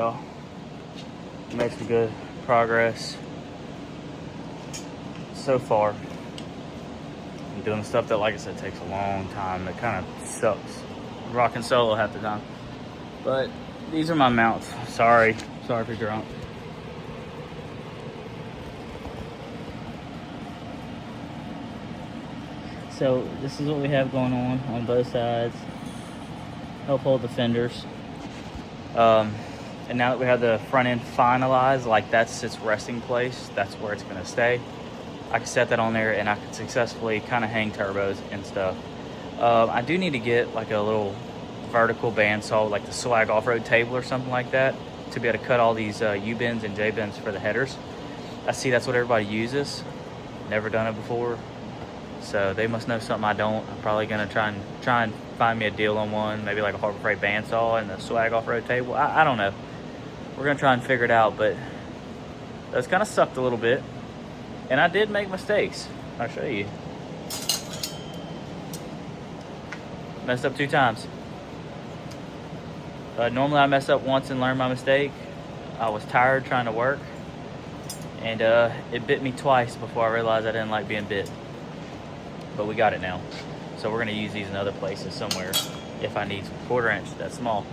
y'all. Made some good progress so far. I'm doing stuff that, like I said, takes a long time. That kind of sucks. Rocking solo half the time. But these are my mounts. Sorry if you're drunk. So this is what we have going on both sides. Help hold the fenders. And now that we have the front end finalized, like that's its resting place, that's where it's gonna stay. I can set that on there and I can successfully kind of hang turbos and stuff. I do need to get like a little vertical bandsaw, like the Swag off-road table or something like that, to be able to cut all these U-bends and J-bends for the headers. I see that's what everybody uses. Never done it before. So they must know something I don't. I'm probably gonna try and find me a deal on one, maybe like a Harbor Freight bandsaw and the Swag off-road table. I don't know. We're gonna try and figure it out, but those kind of sucked a little bit. And I did make mistakes. I'll show you. Messed up 2 times. Normally I mess up once and learn my mistake. I was tired trying to work, and it bit me twice before I realized I didn't like being bit. But we got it now. So we're gonna use these in other places somewhere if I need some 1/4 inch, that's small.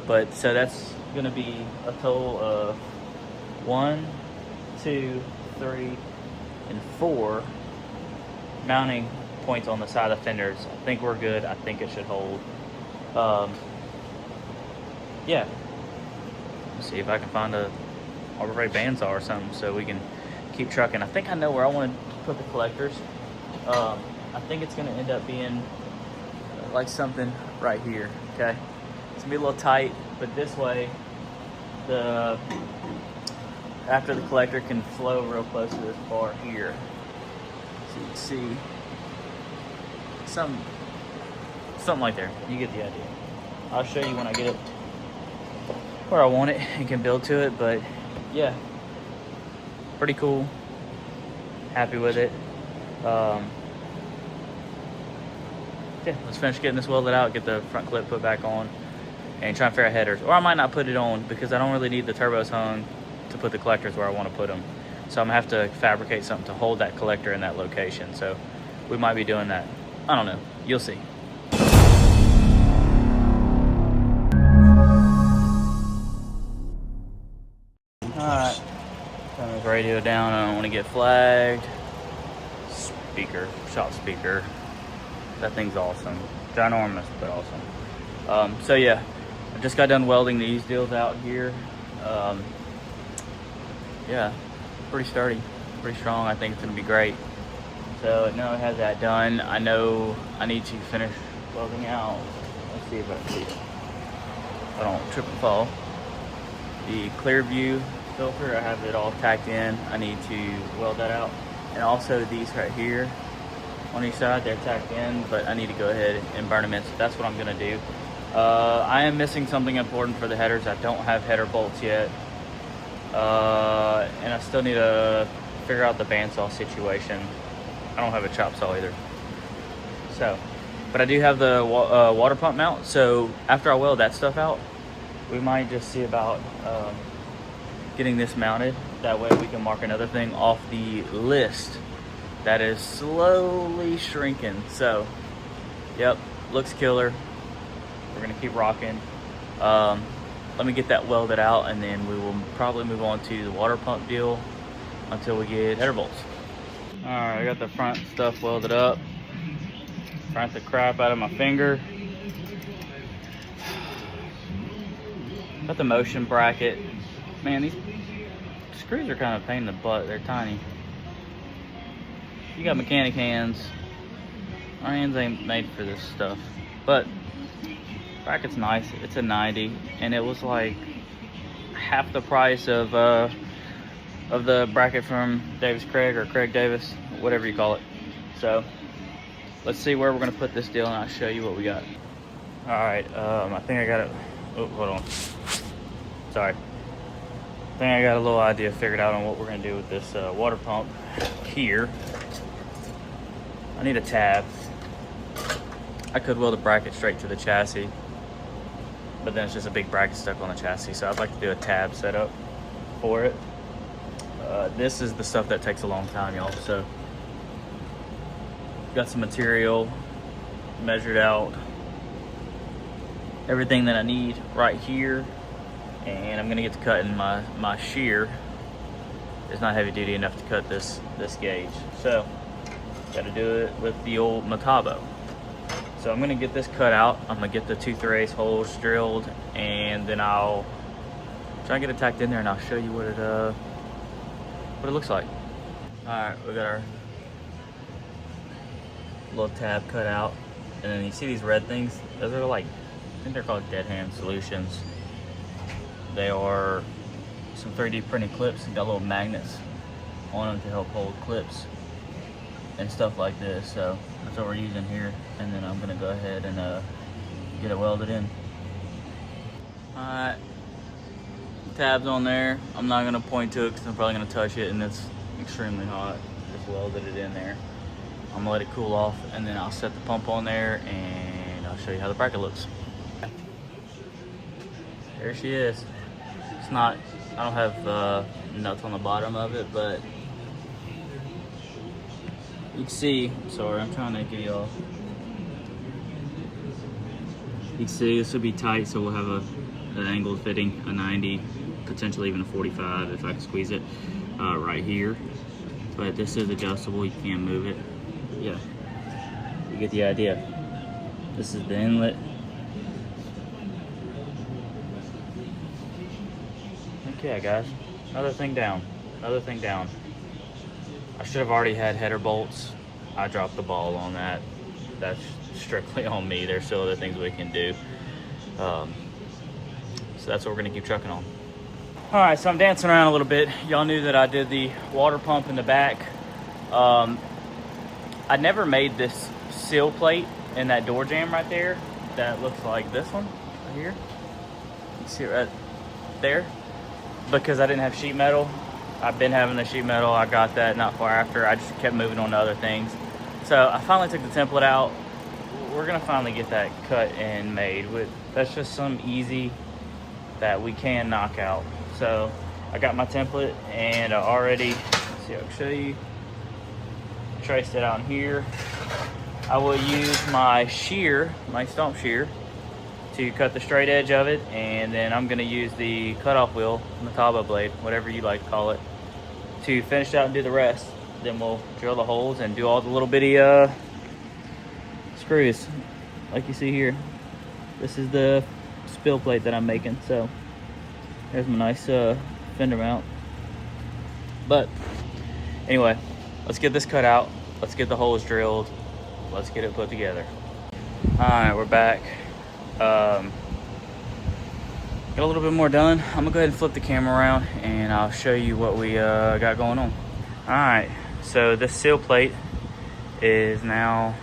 But so that's gonna be a total of 1, 2, 3, and 4 mounting points on the side of the fenders. I think we're good. I think it should hold. Yeah. Let's see if I can find a Harbor Freight bandsaw or something so we can keep trucking. I think I know where I want to put the collectors. I think it's gonna end up being like something right here. Okay, it's gonna be a little tight, but this way after the collector can flow real close to this bar here, so you can see something like there. You get the idea. I'll show you when I get it where I want it and can build to it. But yeah, pretty cool. Happy with it. Yeah, let's finish getting this welded out, get the front clip put back on, and try and figure out headers. Or I might not put it on because I don't really need the turbos hung to put the collectors where I want to put them. So I'm gonna have to fabricate something to hold that collector in that location. So we might be doing that. I don't know. You'll see. Alright. Turn this radio down. I don't want to get flagged. Speaker. Shop speaker. That thing's awesome. Ginormous, but awesome. So yeah, I just got done welding these deals out here. Yeah, pretty sturdy, pretty strong. I think it's gonna be great. So now it has that done. I know I need to finish welding out. Let's see if I can see it. I don't trip and fall. The ClearView filter, I have it all tacked in. I need to weld that out. And also these right here on each side, they're tacked in, but I need to go ahead and burn them in. So that's what I'm gonna do. I am missing something important for the headers. I don't have header bolts yet. And I still need to figure out the bandsaw situation. I don't have a chop saw either. So, but I do have the water pump mount. So after I weld that stuff out, we might just see about getting this mounted. That way we can mark another thing off the list that is slowly shrinking. So, yep, looks killer. We're gonna keep rocking. Let me get that welded out, and then we will probably move on to the water pump deal until we get header bolts. All right, I got the front stuff welded up. Front the crap out of my finger. Got the motion bracket. Man, these screws are kind of a pain in the butt. They're tiny. You got mechanic hands. Our hands ain't made for this stuff. But bracket's nice. It's a 90, and it was like half the price of the bracket from Davis Craig or Craig Davis, whatever you call it. So let's see where we're gonna put this deal, and I'll show you what we got. All right, I think I got it. Oh, hold on. Sorry. I think I got a little idea figured out on what we're gonna do with this water pump here. I need a tab. I could weld a bracket straight to the chassis. but then it's just a big bracket stuck on the chassis. So I'd like to do a tab setup for it. This is the stuff that takes a long time, y'all. So got some material measured out, everything that I need right here, and I'm gonna get to cutting my shear. It's not heavy duty enough to cut this gauge, so got to do it with the old Metabo. So I'm gonna get this cut out. I'm gonna get the tooth race holes drilled, and then I'll try and get it tacked in there, and I'll show you what it looks like. All right, we got our little tab cut out, and then you see these red things. Those are like, I think they're called dead hand solutions. They are some 3D printed clips and got little magnets on them to help hold clips and stuff like this. So that's what we're using here, and then I'm gonna go ahead and get it welded in. All right, tabs on there. I'm not gonna point to it because I'm probably gonna touch it, and it's extremely hot. Just welded it in there. I'm gonna let it cool off, and then I'll set the pump on there, and I'll show you how the bracket looks. There she is. It's not, I don't have nuts on the bottom of it, but you can see, sorry, I'm trying to get y'all. You can see this will be tight, so we'll have an angled fitting, a 90, potentially even a 45 if I can squeeze it right here. But this is adjustable, you can't move it. Yeah, you get the idea. This is the inlet. Okay, guys, another thing down. I should have already had header bolts. I dropped the ball on that. That's strictly on me. There's still other things we can do. So that's what we're gonna keep trucking on. All right, so I'm dancing around a little bit. Y'all knew that I did the water pump in the back. I never made this seal plate in that door jamb right there. That looks like this one right here. You can see it right there. Because I didn't have sheet metal. I've been having the sheet metal. I got that not far after. I just kept moving on to other things. So I finally took the template out. We're gonna finally get that cut and made. That's just some easy that we can knock out. So I got my template, and I already, see, I can show you, traced it out here. I will use my shear, my stump shear, to cut the straight edge of it, and then I'm gonna use the cutoff wheel, Metabo blade, whatever you like to call it, to finish out and do the rest. Then we'll drill the holes and do all the little bitty screws, like you see here. This is the spill plate that I'm making, so there's my nice fender mount. But anyway, let's get this cut out, let's get the holes drilled, let's get it put together. All right, we're back. Got a little bit more done. I'm gonna go ahead and flip the camera around, and I'll show you what we got going on. All right, so this seal plate is now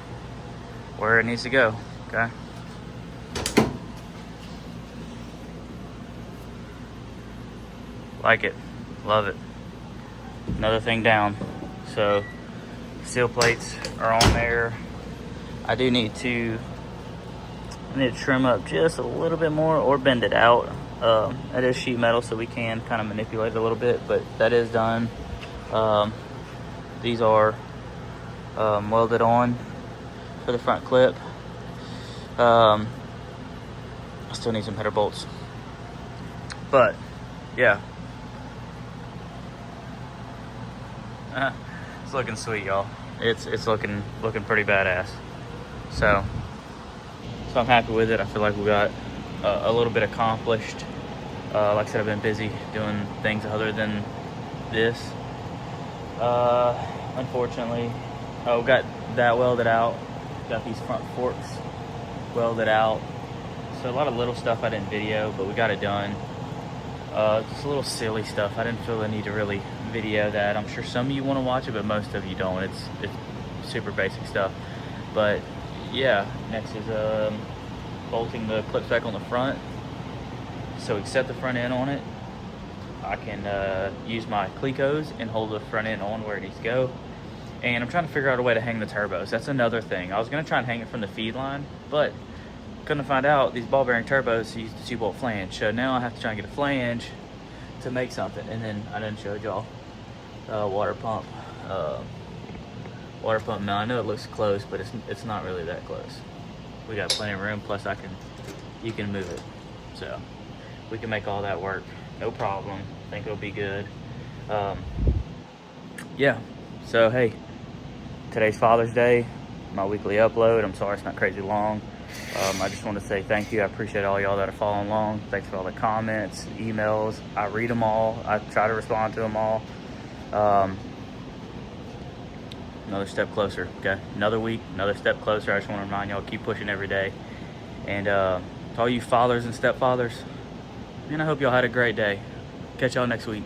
where it needs to go. Okay. Like it, love it. Another thing down. So seal plates are on there. I do need to trim up just a little bit more or bend it out. It is sheet metal, so we can kind of manipulate it a little bit, but that is done. These are welded on for the front clip. I still need some header bolts, but yeah, it's looking sweet, y'all. It's looking pretty badass. So I'm happy with it. I feel like we got a little bit accomplished. Like I said, I've been busy doing things other than this. Unfortunately, got that welded out. Got these front forks welded out. So a lot of little stuff I didn't video, but we got it done. Just a little silly stuff. I didn't feel the need to really video that. I'm sure some of you want to watch it, but most of you don't. It's super basic stuff. But yeah, next is bolting the clips back on the front. So we set the front end on it. I can use my Clecos and hold the front end on where it needs to go. And I'm trying to figure out a way to hang the turbos. That's another thing. I was gonna try and hang it from the feed line, but couldn't find out these ball bearing turbos used a 2-bolt flange. So now I have to try and get a flange to make something. And then I didn't show y'all water pump. Water pump mount. I know it looks close, but it's not really that close. We got plenty of room. Plus, you can move it, so we can make all that work. No problem. I think it'll be good. Yeah. So hey, today's Father's Day. My weekly upload. I'm sorry it's not crazy long. I just want to say thank you. I appreciate all y'all that are following along. Thanks for all the comments, emails. I read them all. I try to respond to them all. Another step closer, okay? Another week, another step closer. I just want to remind y'all, keep pushing every day. And to all you fathers and stepfathers, man, I hope y'all had a great day. Catch y'all next week.